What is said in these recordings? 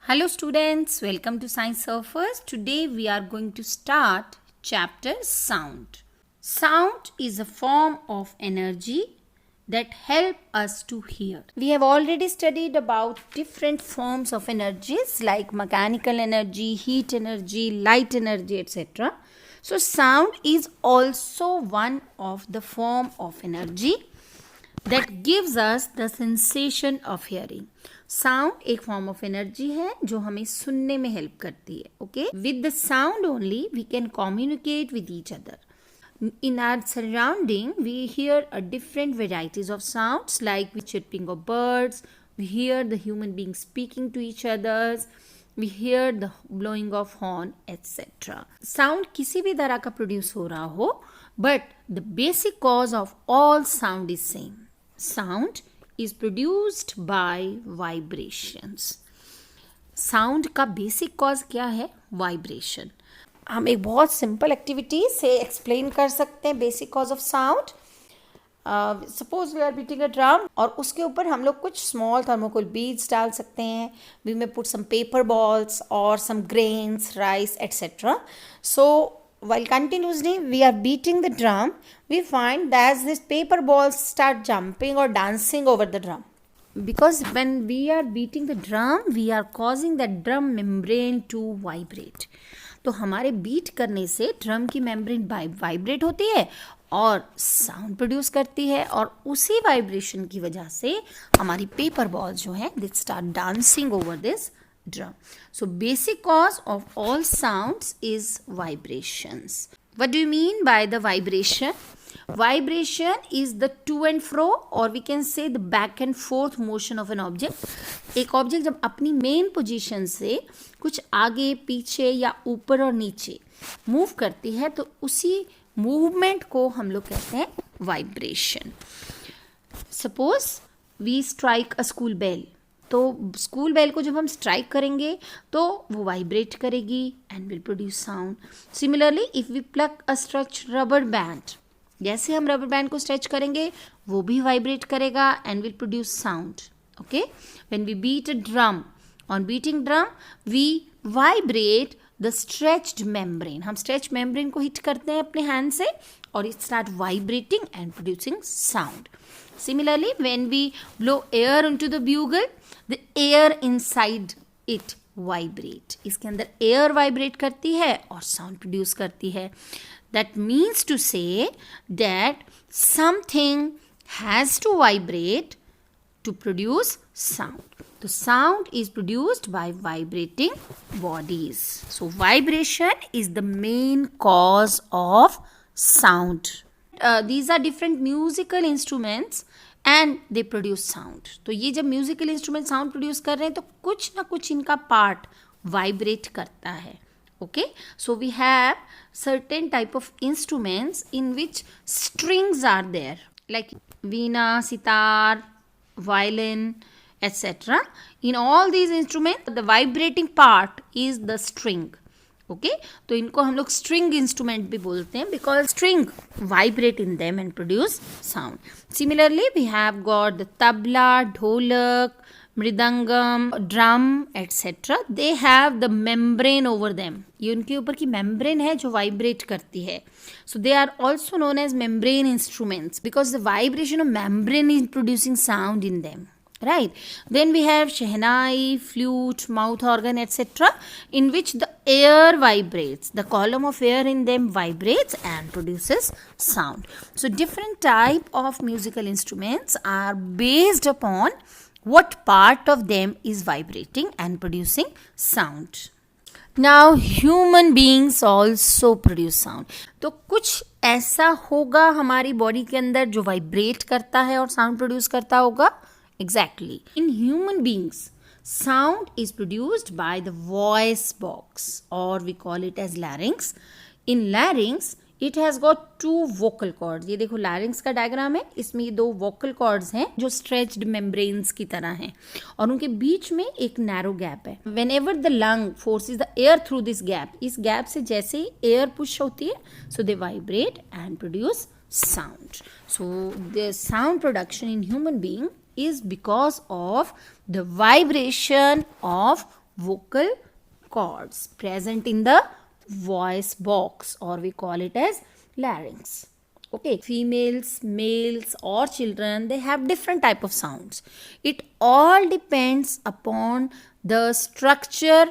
Hello students, welcome to Science Surfers. Today we are going to start chapter Sound. Sound is a form of energy that help us to hear. We have already studied about different forms of energies like mechanical energy, heat energy, light energy, etc. So sound is also one of the form of energy that gives us the sensation of hearing. Sound एक form of energy है जो हमें सुनने में help करती है. Okay, with the sound only we can communicate with each other. In our surrounding, we hear a different varieties of sounds like the chirping of birds, we hear the human beings speaking to each others, we hear the blowing of horn, etc. Sound किसी भी तरह का produce हो रहा हो, but the basic cause of all sound is same. Sound is produced by vibrations. Sound का basic cause क्या है? Vibration. हम एक बहुत सिंपल एक्टिविटी से एक्सप्लेन कर सकते हैं basic cause of sound. Suppose we are beating a drum और उसके ऊपर हम लोग कुछ स्मॉल थर्मोकोल बीड्स डाल सकते हैं. We may put some paper balls और some grains, rice etcetera. So while continuously we are beating the drum, we find that these paper balls start jumping or dancing over the drum. Because when we are beating the drum, we are causing the drum membrane to vibrate. तो हमारे beat करने से drum की membrane vibrate होती है और sound produce करती है, और उसी वाइब्रेशन की वजह से हमारी पेपर बॉल जो है they start dancing over this drum. So basic cause of all sounds is vibrations. What do you mean by the vibration? Vibration is the to and fro, or we can say the back and forth motion of an object. एक object जब अपनी main position से कुछ आगे पीछे या ऊपर और नीचे मूव करती है तो उसी मूवमेंट को हम लोग कहते हैं vibration. Suppose we strike a school bell, तो स्कूल बेल को जब हम स्ट्राइक करेंगे तो वो वाइब्रेट करेगी and will produce sound. Similarly if we plug a stretch rubber band, जैसे हम रबर बैंड को स्ट्रेच करेंगे वो भी वाइब्रेट करेगा and will produce sound. Okay, when we beat a drum, on beating drum we vibrate the stretched membrane. हम stretch membrane को hit करते हैं अपने हैंड से और it start vibrating and producing sound. Similarly, when we blow air into the bugle, the air inside it vibrate. इसके अंदर air vibrate करती है और sound produce करती है. That means to say that something has to vibrate to produce sound. The sound is produced by vibrating bodies. So vibration is the main cause of sound. These are different musical instruments and they produce sound. तो ये जब musical instrument sound produce कर रहे हैं तो कुछ ना कुछ इनका part vibrate करता है. Okay, so we have certain type of instruments in which strings are there, like veena, sitar, violin, etc. In all these instruments, the vibrating part is the string. Okay, तो इनको हम लोग string instrument भी बोलते हैं because string vibrate in them and produce sound. Similarly we have got the tabla, dholak, mridangam, drum etcetera. They have the membrane over them. ये उनके ऊपर की मेम्ब्रेन है जो वाइब्रेट करती है. So they are also known as membrane instruments because the vibration of membrane is producing sound in them. Right, then we have shehnai, flute, mouth organ, etc., in which the air vibrates. The column of air in them vibrates and produces sound. So different type of musical instruments are based upon what part of them is vibrating and producing sound. Now human beings also produce sound. तो कुछ ऐसा होगा हमारी body के अंदर जो vibrate करता है और साउंड प्रोड्यूस करता होगा. Exactly. In human beings, sound is produced by the voice box, or we call it as larynx. In larynx, it has got two vocal cords. ये देखो larynx का डायग्राम है, इसमें ये दो vocal cords हैं जो stretched membranes की तरह हैं और उनके बीच में एक narrow gap है. Whenever the lung forces the air through this gap, इस gap से जैसे ही air push होती है, so they vibrate and produce sound. So the sound production in human being is because of the vibration of vocal cords present in the voice box, or we call it as larynx. Okay, females, males or children, they have different type of sounds. It all depends upon the structure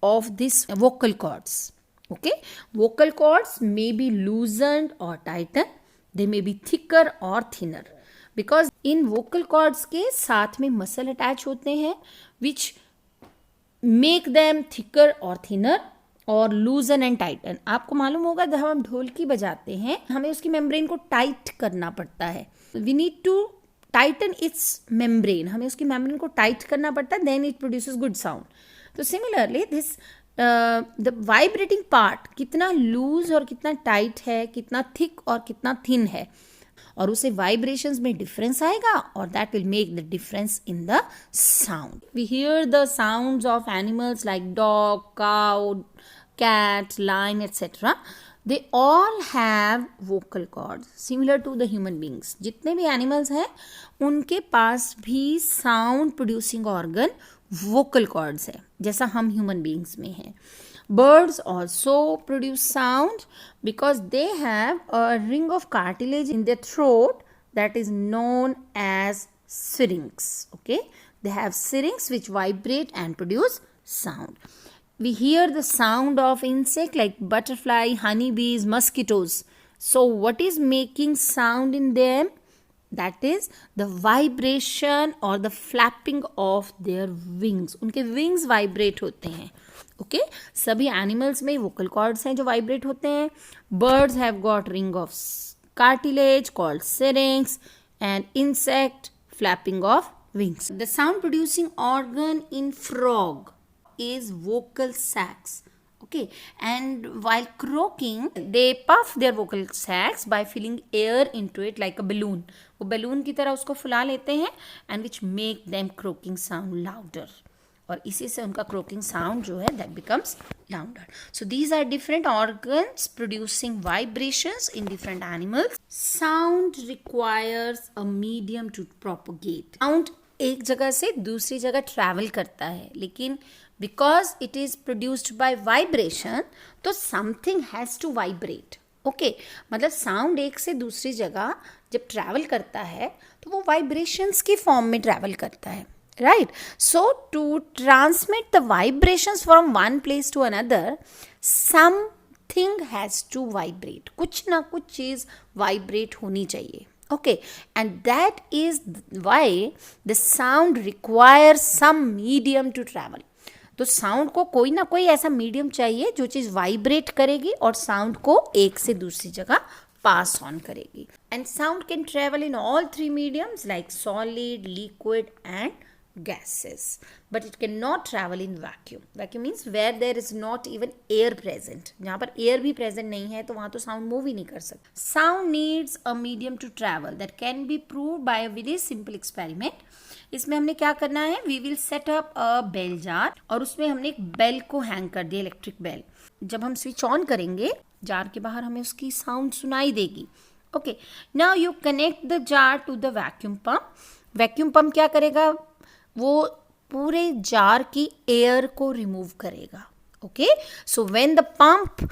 of these vocal cords. Okay, vocal cords may be loosened or tightened, they may be thicker or thinner, because in vocal cords के साथ में muscle attach होते हैं which make them thicker or thinner और लूजन and Titan. आपको मालूम होगा जब हम ढोलकी बजाते हैं हमें उसकी मेम्ब्रेन को टाइट करना पड़ता है. We need to tighten its membrane, हमें उसकी मेम्ब्रेन को टाइट करना पड़ता है, then it produces good sound. तो similarly this the vibrating part कितना लूज और कितना टाइट है, कितना थिक और कितना थिन है, और उसे वाइब्रेशंस में डिफरेंस आएगा और that will make the difference in the sound. We hear the sounds of animals like dog, cow, cat, lion, etc. They all have vocal cords similar to the human beings. जितने भी animals हैं उनके पास भी sound producing organ vocal cords है, जैसा हम human beings में हैं. Birds also produce sound because they have a ring of cartilage in their throat that is known as syrinx. Okay, they have syrinx which vibrate and produce sound. We hear the sound of insect like butterfly, honeybees, mosquitoes. So what is making sound in them? That is the vibration or the flapping of their wings. उनके wings vibrate होते हैं. Okay? सभी animals में vocal cords हैं जो vibrate होते हैं. Birds have got ring of cartilage called syrinx, and insect flapping of wings. The sound producing organ in frog is vocal sacs. Okay, and while croaking they puff their vocal sacs by filling air into it like a balloon. वो balloon की तरह उसको फुला लेते हैं and which make them croaking sound louder, और इसी से उनका croaking sound जो है that becomes louder. So these are different organs producing vibrations in different animals. Sound requires a medium to propagate. Sound एक जगह से दूसरी जगह ट्रैवल करता है, लेकिन because it is produced by vibration तो something has to vibrate. Okay, मतलब साउंड एक से दूसरी जगह जब ट्रैवल करता है तो वो वाइब्रेशंस की फॉर्म में ट्रैवल करता है, right. So to transmit the vibrations from one place to another something has to vibrate. कुछ ना कुछ चीज वाइब्रेट होनी चाहिए. Okay, and that is why the sound requires some medium to travel. तो साउंड को कोई ना कोई ऐसा मीडियम चाहिए जो चीज वाइब्रेट करेगी और साउंड को एक से दूसरी जगह पास ऑन करेगी. And sound can travel in all three mediums like solid, liquid and gases, but it cannot travel in vacuum. Vacuum means where there is not even air present. जहाँ पर air भी present नहीं है तो वहाँ तो sound move ही नहीं कर सकता. Sound needs a medium to travel that can be proved by a very simple experiment. इसमें हमने क्या करना है, we will set up a bell jar और उसमें हमने एक बेल को हैंग कर दिया, इलेक्ट्रिक बेल. जब हम स्विच ऑन करेंगे जार के बाहर हमें उसकी साउंड सुनाई देगी. Okay, now you connect the jar to the vacuum pump. Vacuum pump क्या करेगा, वो पूरे जार की एयर को रिमूव करेगा. Okay, so when the pump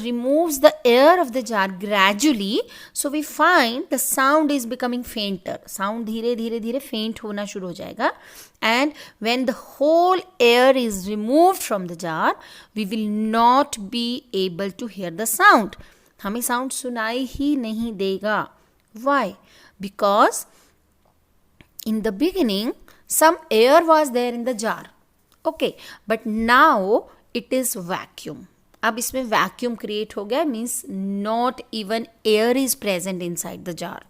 removes the air of the jar gradually, so we find the sound is becoming fainter. Sound धीरे धीरे धीरे फेंट होना शुरू हो जाएगा. And when the whole air is removed from the jar we will not be able to hear the sound. हमें sound सुनाई ही नहीं देगा. Why? Because in the beginning some air was there in the jar. Okay, but now it is vacuum. अब इसमें vacuum create हो गया, means not even air is present inside the jar.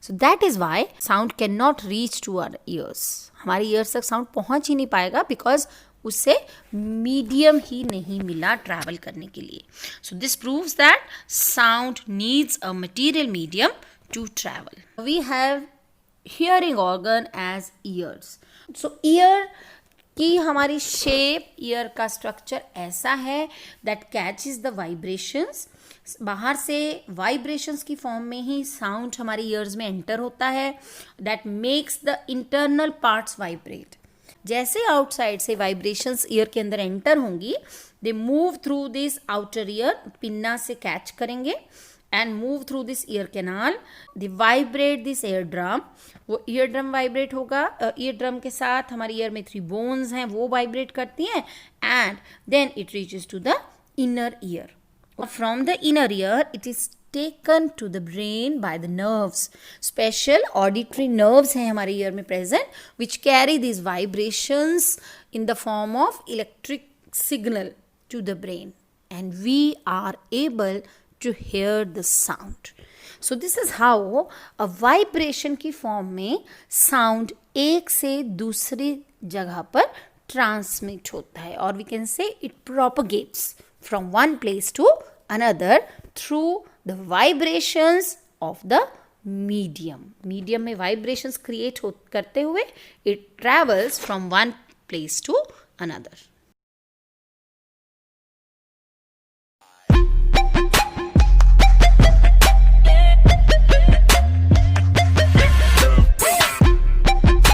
So that is why sound cannot reach to our ears. हमारे ears तक sound पहुंच ही नहीं पाएगा because उसे medium ही नहीं मिला travel करने के लिए. So this proves that sound needs a material medium to travel. We have hearing organ as ears. So ear की हमारी शेप, ईयर का स्ट्रक्चर ऐसा है दैट कैचेस द वाइब्रेशंस. बाहर से वाइब्रेशंस की फॉर्म में ही साउंड हमारे ईयर्स में एंटर होता है. That makes the internal parts vibrate. जैसे आउटसाइड से वाइब्रेशंस ईयर के अंदर एंटर होंगी, they move through this outer ear, pinna से कैच करेंगे and move through this ear canal, they vibrate this ear drum, वो ईयर ड्रम वाइब्रेट होगा, ear drum के साथ हमारे ईयर में 3 बोन्स हैं वो वाइब्रेट करती हैं and then it reaches to the inner ear. From the inner ear, it is taken to the brain by the nerves. Special auditory nerves हैं हमारे ear में present, which carry these vibrations in the form of electric signal to the brain, and we are able to hear the sound. So this is how a vibration की form में sound एक से दूसरी जगह पर transmit होता है, और we can say it propagates from one place to another through the vibrations of the medium. Medium में vibrations create करते हुए it travels from one place to another.